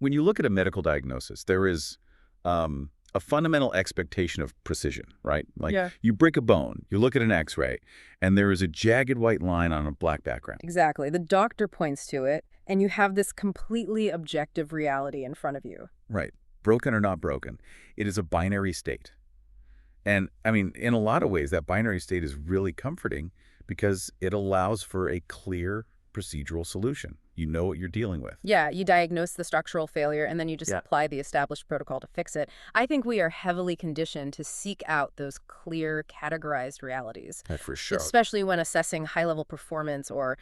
When you look at a medical diagnosis, there is a fundamental expectation of precision, right? Like Yeah. you break a bone, you look at an X-ray, and there is a jagged white line on a black background. Exactly. The doctor points to it, and you have this completely objective reality in front of you. Right. Broken or not broken. It is a binary state. And, I mean, in a lot of ways, that binary state is really comforting because it allows for a clear procedural solution. You know what you're dealing with. Yeah, you diagnose the structural failure, and then you just apply the established protocol to fix it. I think we are heavily conditioned to seek out those clear, categorized realities. For sure. Especially when assessing high-level performance or,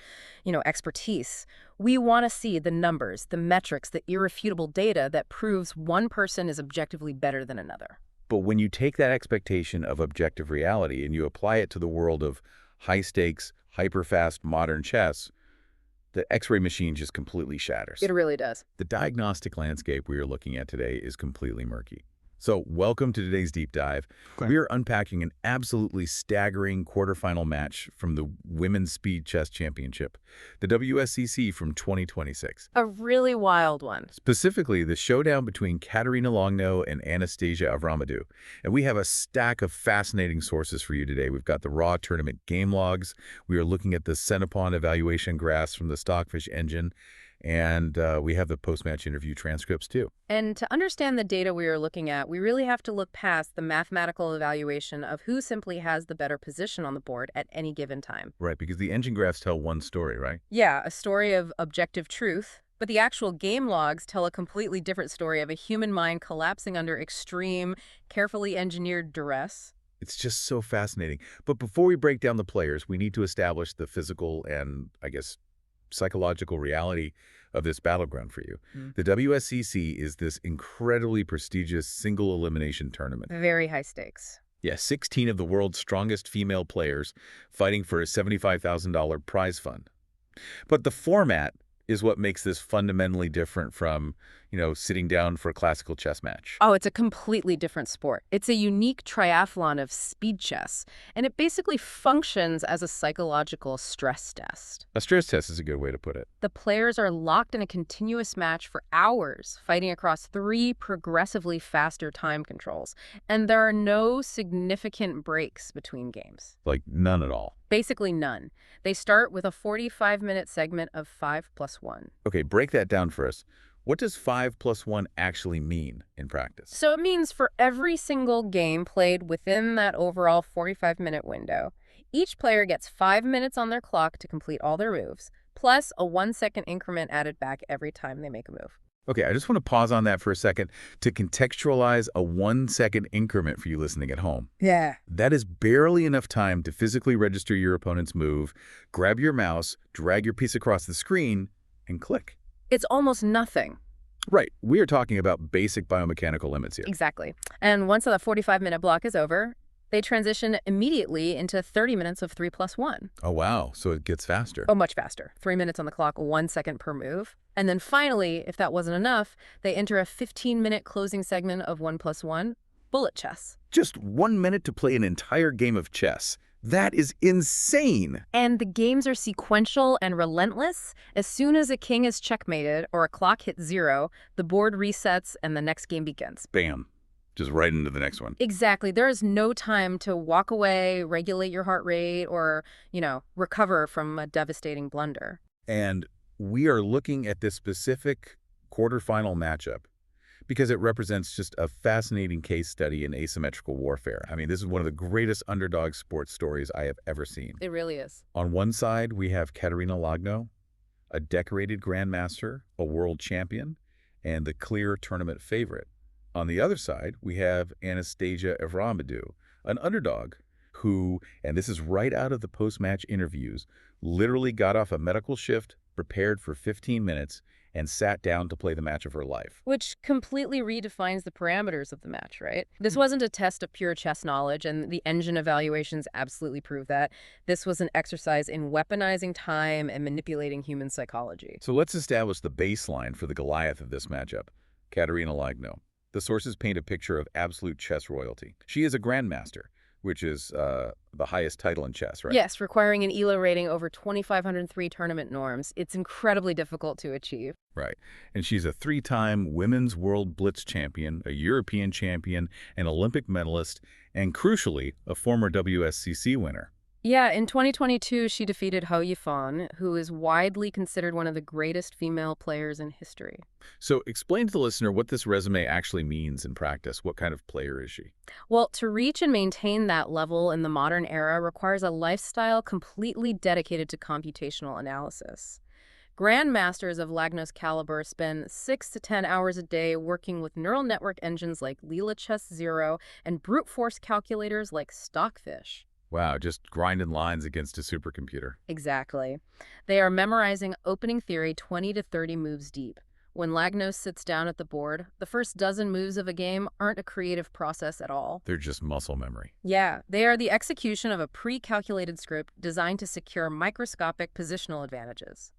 expertise. We want to see the numbers, the metrics, the irrefutable data that proves one person is objectively better than another. But when you take that expectation of objective reality and you apply it to the world of high-stakes, hyper-fast modern chess, the X-ray machine just completely shatters. It really does. The diagnostic landscape we are looking at today is completely murky. So welcome to today's deep dive. Okay. We are unpacking an absolutely staggering quarterfinal match from the Women's Speed Chess Championship, the WSCC from 2026. A really wild one. Specifically, the showdown between Kateryna Lagno and Anastasia Avramidou. And we have a stack of fascinating sources for you today. We've got the raw tournament game logs. We are looking at the Centipon evaluation graphs from the Stockfish engine. And we have the post-match interview transcripts, too. And to understand the data we are looking at, we really have to look past the mathematical evaluation of who simply has the better position on the board at any given time. Right, because the engine graphs tell one story, right? Yeah, a story of objective truth, but the actual game logs tell a completely different story of a human mind collapsing under extreme, carefully engineered duress. It's just so fascinating. But before we break down the players, we need to establish the physical and, I guess, psychological reality of this battleground for you. The WSCC is this incredibly prestigious single elimination tournament. Very high stakes. Yeah, 16 of the world's strongest female players fighting for a $75,000 prize fund. But the format is what makes this fundamentally different from, sitting down for a classical chess match. Oh, it's a completely different sport. It's a unique triathlon of speed chess, and it basically functions as a psychological stress test. A stress test is a good way to put it. The players are locked in a continuous match for hours, fighting across 3 progressively faster time controls, and there are no significant breaks between games. Like none at all. Basically none. They start with a 45-minute segment of 5+1. Okay, break that down for us. What does 5+1 actually mean in practice? So it means for every single game played within that overall 45-minute window, each player gets 5 minutes on their clock to complete all their moves, plus a 1-second increment added back every time they make a move. Okay, I just want to pause on that for a second to contextualize a 1-second increment for you listening at home. Yeah. That is barely enough time to physically register your opponent's move, grab your mouse, drag your piece across the screen, and click. It's almost nothing. Right. We are talking about basic biomechanical limits here. Exactly. And once the 45-minute block is over, they transition immediately into 30 minutes of 3+1. Oh, wow. So it gets faster. Oh, much faster. 3 minutes on the clock, 1 second per move. And then finally, if that wasn't enough, they enter a 15-minute closing segment of 1+1, bullet chess. Just 1 minute to play an entire game of chess. That is insane. And the games are sequential and relentless. As soon as a king is checkmated or a clock hits 0, the board resets and the next game begins. Bam. Just right into the next one. Exactly. There is no time to walk away, regulate your heart rate, or, recover from a devastating blunder. And we are looking at this specific quarterfinal matchup because it represents just a fascinating case study in asymmetrical warfare. I mean, this is one of the greatest underdog sports stories I have ever seen. It really is. On one side, we have Kateryna Lagno, a decorated grandmaster, a world champion, and the clear tournament favorite. On the other side, we have Anastasia Avramidou, an underdog who, and this is right out of the post-match interviews, literally got off a medical shift, prepared for 15 minutes, and sat down to play the match of her life. Which completely redefines the parameters of the match, right? This wasn't a test of pure chess knowledge, and the engine evaluations absolutely prove that. This was an exercise in weaponizing time and manipulating human psychology. So let's establish the baseline for the Goliath of this matchup, Kateryna Lagno. The sources paint a picture of absolute chess royalty. She is a grandmaster, which is the highest title in chess, right? Yes, requiring an ELO rating over 2,503 tournament norms. It's incredibly difficult to achieve. Right. And she's a three-time Women's World Blitz champion, a European champion, an Olympic medalist, and crucially, a former WSCC winner. Yeah, in 2022, she defeated Hou Yifan, who is widely considered one of the greatest female players in history. So explain to the listener what this resume actually means in practice. What kind of player is she? Well, to reach and maintain that level in the modern era requires a lifestyle completely dedicated to computational analysis. Grandmasters of Lagno's caliber spend 6 to 10 hours a day working with neural network engines like Leela Chess Zero and brute force calculators like Stockfish. Wow, just grinding lines against a supercomputer. Exactly. They are memorizing opening theory 20 to 30 moves deep. When Lagno sits down at the board, the first dozen moves of a game aren't a creative process at all. They're just muscle memory. Yeah, they are the execution of a pre-calculated script designed to secure microscopic positional advantages.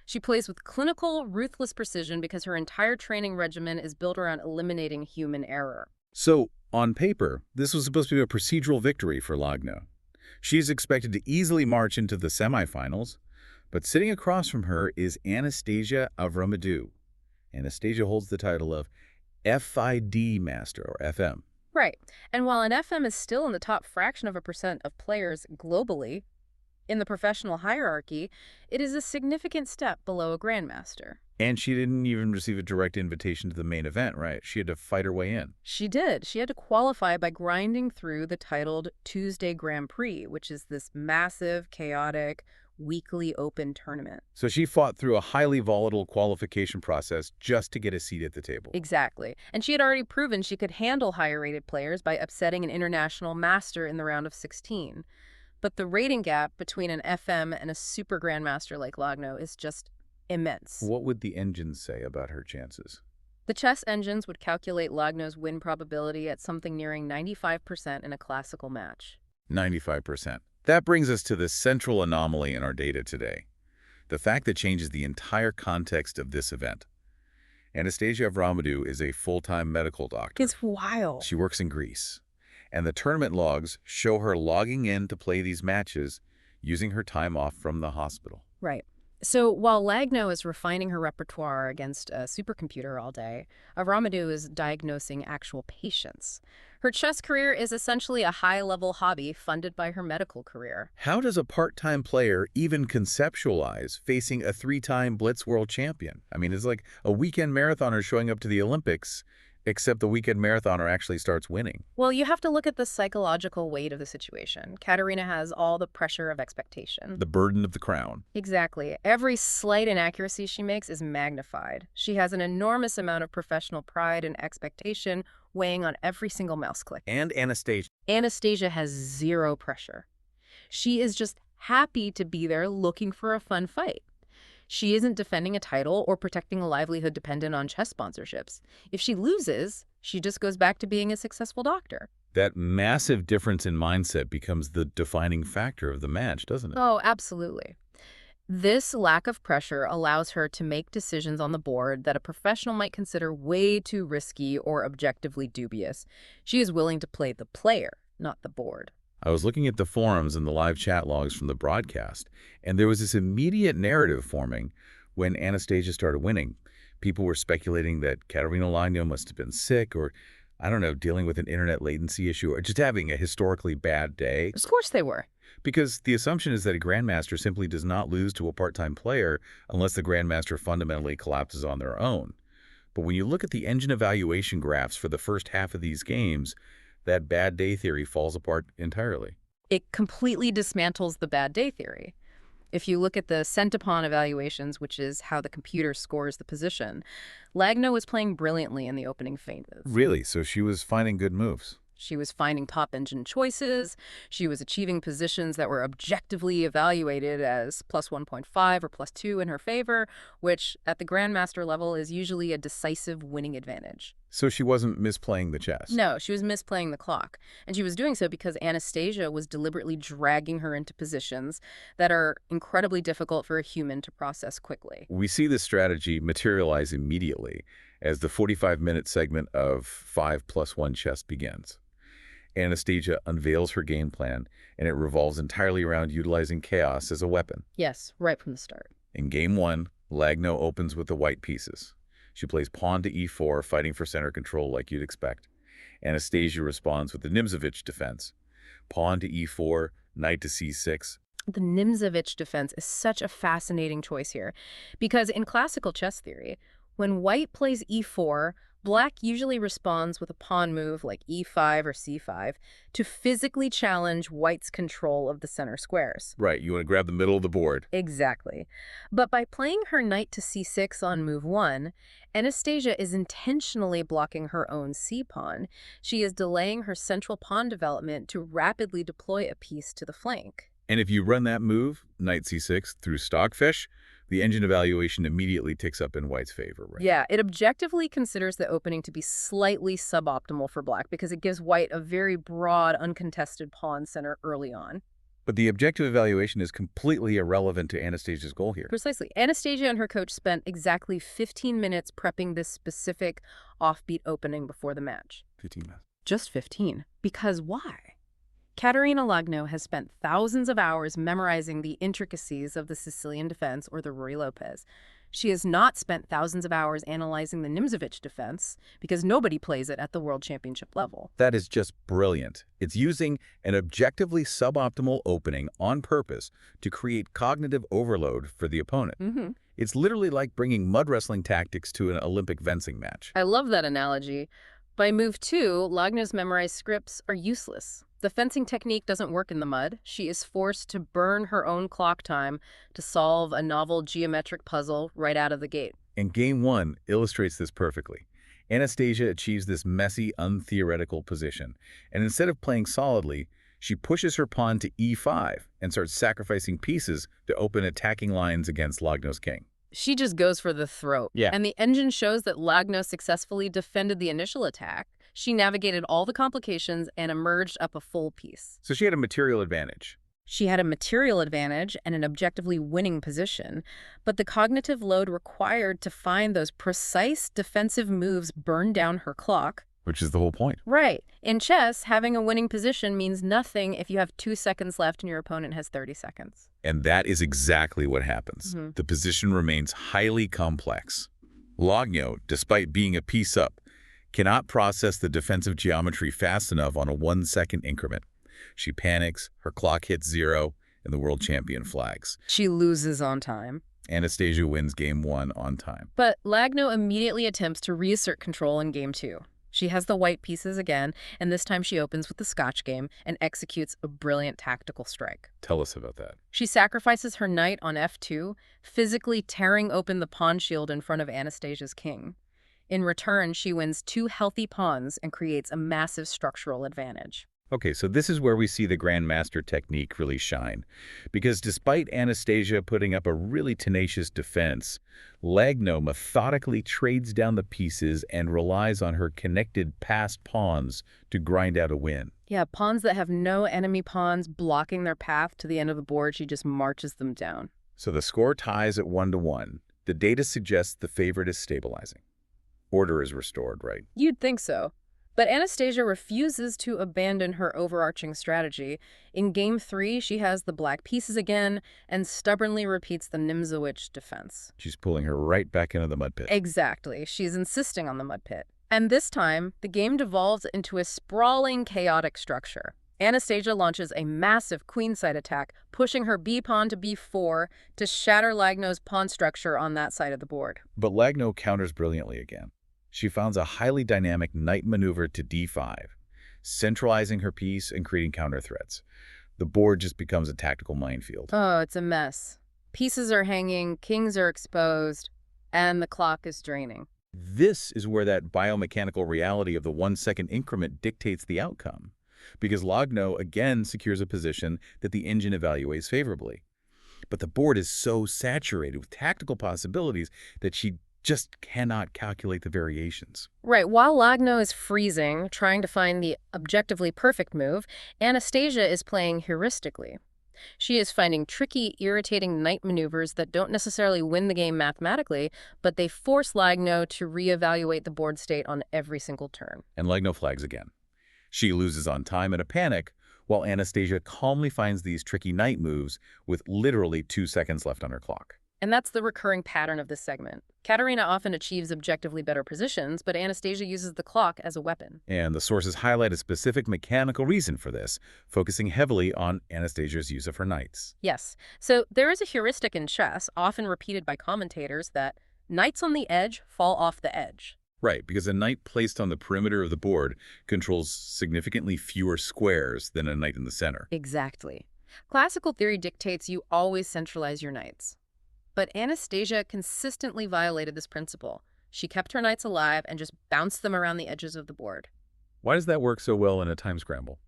She plays with clinical, ruthless precision because her entire training regimen is built around eliminating human error. So, on paper, this was supposed to be a procedural victory for Lagno. She's expected to easily march into the semifinals, but sitting across from her is Anastasia Avramidou. Anastasia holds the title of FID Master, or FM. Right. And while an FM is still in the top fraction of a percent of players globally, in the professional hierarchy, it is a significant step below a grandmaster. And she didn't even receive a direct invitation to the main event, right? She had to fight her way in. She did. She had to qualify by grinding through the titled Tuesday Grand Prix, which is this massive, chaotic, weekly open tournament. So she fought through a highly volatile qualification process just to get a seat at the table. Exactly. And she had already proven she could handle higher-rated players by upsetting an international master in the round of 16. But the rating gap between an FM and a super grandmaster like Lagno is just immense. What would the engines say about her chances? The chess engines would calculate Lagno's win probability at something nearing 95% in a classical match. 95%. That brings us to the central anomaly in our data today. The fact that changes the entire context of this event. Anastasia Avramidou is a full-time medical doctor. It's wild. She works in Greece. And the tournament logs show her logging in to play these matches using her time off from the hospital. Right. So while Lagno is refining her repertoire against a supercomputer all day, Avramidou is diagnosing actual patients. Her chess career is essentially a high-level hobby funded by her medical career. How does a part-time player even conceptualize facing a three-time Blitz world champion? I mean, it's like a weekend marathoner showing up to the Olympics, except the weekend marathoner actually starts winning. Well, you have to look at the psychological weight of the situation. Kateryna has all the pressure of expectation. The burden of the crown. Exactly. Every slight inaccuracy she makes is magnified. She has an enormous amount of professional pride and expectation weighing on every single mouse click. And Anastasia. Anastasia has zero pressure. She is just happy to be there looking for a fun fight. She isn't defending a title or protecting a livelihood dependent on chess sponsorships. If she loses, she just goes back to being a successful doctor. That massive difference in mindset becomes the defining factor of the match, doesn't it? Oh, absolutely. This lack of pressure allows her to make decisions on the board that a professional might consider way too risky or objectively dubious. She is willing to play the player, not the board. I was looking at the forums and the live chat logs from the broadcast, and there was this immediate narrative forming when Anastasia started winning. People were speculating that Kateryna Lagno must have been sick or, I don't know, dealing with an internet latency issue or just having a historically bad day. Of course they were. Because the assumption is that a grandmaster simply does not lose to a part-time player unless the grandmaster fundamentally collapses on their own. But when you look at the engine evaluation graphs for the first half of these games, that bad day theory falls apart entirely. It completely dismantles the bad day theory. If you look at the centipon evaluations, which is how the computer scores the position, Lagno was playing brilliantly in the opening phases. Really? So she was finding good moves? She was finding top engine choices. She was achieving positions that were objectively evaluated as plus 1.5 or plus 2 in her favor, which at the grandmaster level is usually a decisive winning advantage. So she wasn't misplaying the chess? No, she was misplaying the clock. And she was doing so because Anastasia was deliberately dragging her into positions that are incredibly difficult for a human to process quickly. We see this strategy materialize immediately as the 45-minute segment of 5+1 chess begins. Anastasia unveils her game plan, and it revolves entirely around utilizing chaos as a weapon. Yes, right from the start. In Game 1, Lagno opens with the white pieces. She plays pawn to e4, fighting for center control like you'd expect. Anastasia responds with the Nimzowitsch defense. Pawn to e4, knight to c6. The Nimzowitsch defense is such a fascinating choice here, because in classical chess theory, when white plays e4, black usually responds with a pawn move like e5 or c5 to physically challenge white's control of the center squares. Right, you want to grab the middle of the board. Exactly. But by playing her knight to c6 on move 1, Anastasia is intentionally blocking her own c-pawn. She is delaying her central pawn development to rapidly deploy a piece to the flank. And if you run that move, knight c6, through stockfish, the engine evaluation immediately ticks up in white's favor, right? Yeah, it objectively considers the opening to be slightly suboptimal for black because it gives white a very broad, uncontested pawn center early on. But the objective evaluation is completely irrelevant to Anastasia's goal here. Precisely. Anastasia and her coach spent exactly 15 minutes prepping this specific offbeat opening before the match. 15 minutes. Just 15. Because why? Kateryna Lagno has spent thousands of hours memorizing the intricacies of the Sicilian defense or the Ruy Lopez. She has not spent thousands of hours analyzing the Nimzowitsch defense because nobody plays it at the World Championship level. That is just brilliant. It's using an objectively suboptimal opening on purpose to create cognitive overload for the opponent. It's literally like bringing mud wrestling tactics to an Olympic fencing match. I love that analogy. By move 2, Lagno's memorized scripts are useless. The fencing technique doesn't work in the mud. She is forced to burn her own clock time to solve a novel geometric puzzle right out of the gate. And Game 1 illustrates this perfectly. Anastasia achieves this messy, untheoretical position, and instead of playing solidly, she pushes her pawn to e5 and starts sacrificing pieces to open attacking lines against Lagno's king. She just goes for the throat. Yeah. And the engine shows that Lagno successfully defended the initial attack. She navigated all the complications and emerged up a full piece. So she had a material advantage. She had a material advantage and an objectively winning position, but the cognitive load required to find those precise defensive moves burned down her clock. Which is the whole point. Right. In chess, having a winning position means nothing if you have 2 seconds left and your opponent has 30 seconds. And that is exactly what happens. The position remains highly complex. Lagno, despite being a piece up, cannot process the defensive geometry fast enough on a 1-second increment. She panics, her clock hits 0, and the world champion flags. She loses on time. Anastasia wins Game 1 on time. But Lagno immediately attempts to reassert control in Game 2. She has the white pieces again, and this time she opens with the Scotch game and executes a brilliant tactical strike. Tell us about that. She sacrifices her knight on f2, physically tearing open the pawn shield in front of Anastasia's king. In return, she wins 2 healthy pawns and creates a massive structural advantage. Okay, so this is where we see the Grandmaster technique really shine. Because despite Anastasia putting up a really tenacious defense, Lagno methodically trades down the pieces and relies on her connected passed pawns to grind out a win. Yeah, pawns that have no enemy pawns blocking their path to the end of the board, she just marches them down. So the score ties at 1-1. The data suggests the favorite is stabilizing. Order is restored, right? You'd think so. But Anastasia refuses to abandon her overarching strategy. In Game 3, she has the black pieces again and stubbornly repeats the Nimzowitsch defense. She's pulling her right back into the mud pit. Exactly. She's insisting on the mud pit. And this time, the game devolves into a sprawling, chaotic structure. Anastasia launches a massive queenside attack, pushing her b-pawn to b4 to shatter Lagno's pawn structure on that side of the board. But Lagno counters brilliantly again. She founds a highly dynamic knight maneuver to d5, centralizing her piece and creating counter threats. The board just becomes a tactical minefield. Oh, it's a mess. Pieces are hanging, kings are exposed, and the clock is draining. This is where that biomechanical reality of the 1-second increment dictates the outcome, because Lagno again secures a position that the engine evaluates favorably. But the board is so saturated with tactical possibilities that she just cannot calculate the variations. Right. While Lagno is freezing, trying to find the objectively perfect move, Anastasia is playing heuristically. She is finding tricky, irritating knight maneuvers that don't necessarily win the game mathematically, but they force Lagno to reevaluate the board state on every single turn. And Lagno flags again. She loses on time in a panic, while Anastasia calmly finds these tricky knight moves with literally 2 seconds left on her clock. And that's the recurring pattern of this segment. Kateryna often achieves objectively better positions, but Anastasia uses the clock as a weapon. And the sources highlight a specific mechanical reason for this, focusing heavily on Anastasia's use of her knights. Yes, so there is a heuristic in chess, often repeated by commentators, that knights on the edge fall off the edge. Right, because a knight placed on the perimeter of the board controls significantly fewer squares than a knight in the center. Exactly. Classical theory dictates you always centralize your knights. But Anastasia consistently violated this principle. She kept her knights alive and just bounced them around the edges of the board. Why does that work so well in a time scramble?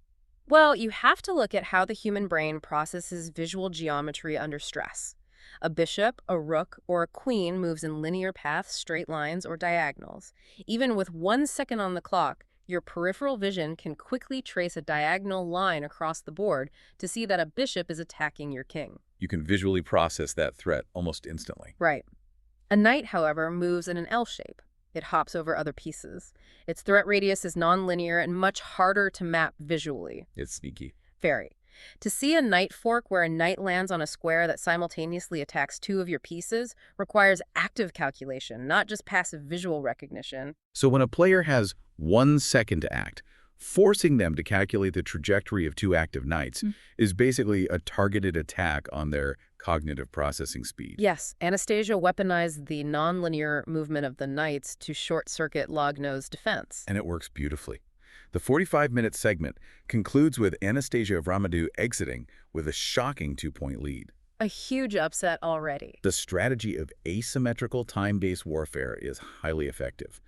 Well, you have to look at how the human brain processes visual geometry under stress. A bishop, a rook, or a queen moves in linear paths, straight lines, or diagonals. Even with 1 second on the clock, your peripheral vision can quickly trace a diagonal line across the board to see that a bishop is attacking your king. You can visually process that threat almost instantly. Right. A knight, however, moves in an L shape. It hops over other pieces. Its threat radius is nonlinear and much harder to map visually. It's sneaky. Very. To see a knight fork where a knight lands on a square that simultaneously attacks 2 of your pieces requires active calculation, not just passive visual recognition. So when a player has 1 second to act, forcing them to calculate the trajectory of 2 active knights is basically a targeted attack on their cognitive processing speed. Yes, Anastasia weaponized the nonlinear movement of the knights to short-circuit Lagno's defense. And it works beautifully. The 45-minute segment concludes with Anastasia Avramidou exiting with a shocking 2-point lead. A huge upset already. The strategy of asymmetrical time-based warfare is highly effective.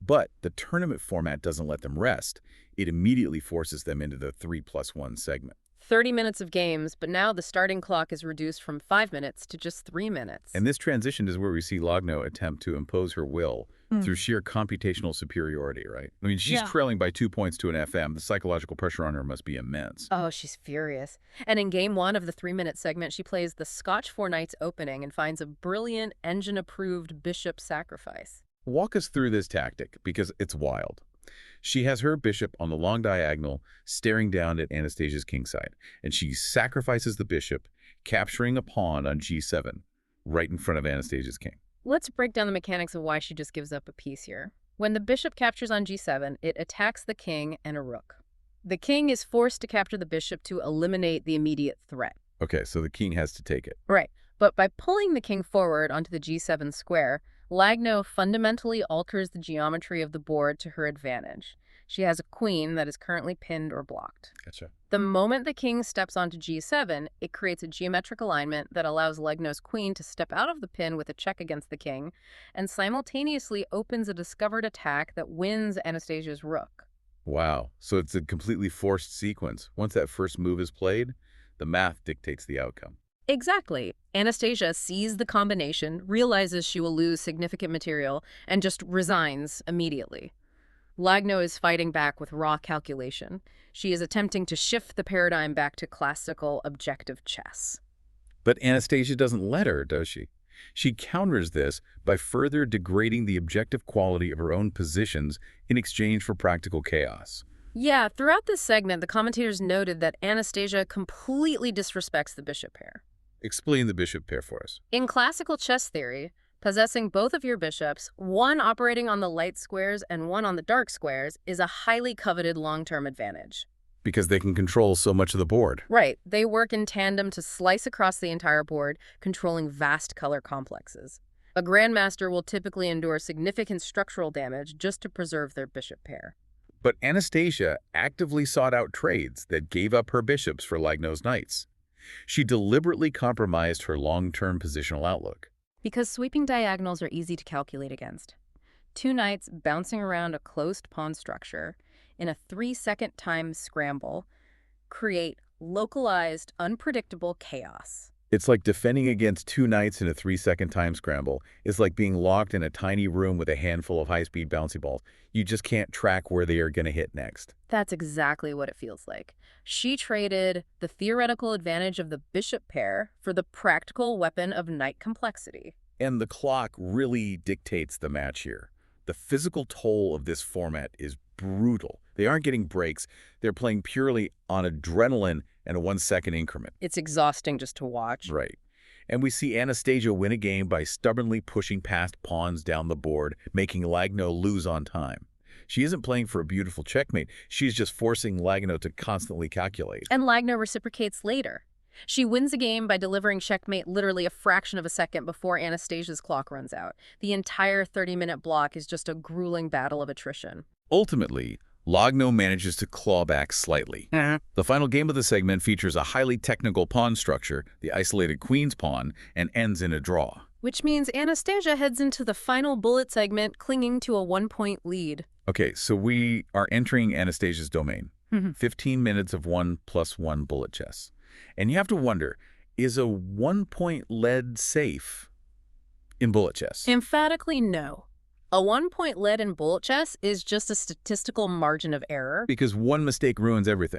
But the tournament format doesn't let them rest. It immediately forces them into the 3+1 segment. 30 minutes of games, but now the starting clock is reduced from 5 minutes to just 3 minutes. And this transition is where we see Lagno attempt to impose her will through sheer computational superiority, right? I mean, she's trailing by 2 points to an FM. The psychological pressure on her must be immense. Oh, she's furious. And in game 1 of the 3-minute segment, she plays the Scotch 4 Knights opening and finds a brilliant engine-approved bishop sacrifice. Walk us through this tactic, because it's wild. She has her bishop on the long diagonal, staring down at Anastasia's kingside, and she sacrifices the bishop, capturing a pawn on g7, right in front of Anastasia's king. Let's break down the mechanics of why she just gives up a piece here. When the bishop captures on g7, it attacks the king and a rook. The king is forced to capture the bishop to eliminate the immediate threat. Okay, so the king has to take it. Right, but by pulling the king forward onto the g7 square, Lagno fundamentally alters the geometry of the board to her advantage. She has a queen that is currently pinned or blocked. Gotcha. The moment the king steps onto g7, it creates a geometric alignment that allows Lagno's queen to step out of the pin with a check against the king, and simultaneously opens a discovered attack that wins Anastasia's rook. Wow, so it's a completely forced sequence. Once that first move is played, the math dictates the outcome. Exactly. Anastasia sees the combination, realizes she will lose significant material, and just resigns immediately. Lagno is fighting back with raw calculation. She is attempting to shift the paradigm back to classical objective chess. But Anastasia doesn't let her, does she? She counters this by further degrading the objective quality of her own positions in exchange for practical chaos. Yeah, throughout this segment, the commentators noted that Anastasia completely disrespects the bishop pair. Explain the bishop pair for us. In classical chess theory, possessing both of your bishops, one operating on the light squares and one on the dark squares, is a highly coveted long-term advantage. Because they can control so much of the board. Right. They work in tandem to slice across the entire board, controlling vast color complexes. A grandmaster will typically endure significant structural damage just to preserve their bishop pair. But Anastasia actively sought out trades that gave up her bishops for Lagno's knights. She deliberately compromised her long-term positional outlook. Because sweeping diagonals are easy to calculate against. 2 knights bouncing around a closed pawn structure in a 3-second time scramble create localized, unpredictable chaos. It's like defending against 2 knights in a 3-second time scramble. It's like being locked in a tiny room with a handful of high-speed bouncy balls. You just can't track where they are going to hit next. That's exactly what it feels like. She traded the theoretical advantage of the bishop pair for the practical weapon of knight complexity. And the clock really dictates the match here. The physical toll of this format is brutal. They aren't getting breaks. They're playing purely on adrenaline and a 1-second increment. It's exhausting just to watch. Right. And we see Anastasia win a game by stubbornly pushing past pawns down the board, making Lagno lose on time. She isn't playing for a beautiful checkmate. She's just forcing Lagno to constantly calculate. And Lagno reciprocates later. She wins a game by delivering checkmate literally a fraction of a second before Anastasia's clock runs out. The entire 30-minute block is just a grueling battle of attrition. Ultimately, Lagno manages to claw back slightly. The final game of the segment features a highly technical pawn structure, the isolated queen's pawn, and ends in a draw. Which means Anastasia heads into the final bullet segment clinging to a 1-point lead. Okay, so we are entering Anastasia's domain. 15 minutes of 1+1 bullet chess. And you have to wonder, is a 1-point lead safe in bullet chess? Emphatically no. A 1-point lead in bullet chess is just a statistical margin of error. Because one mistake ruins everything.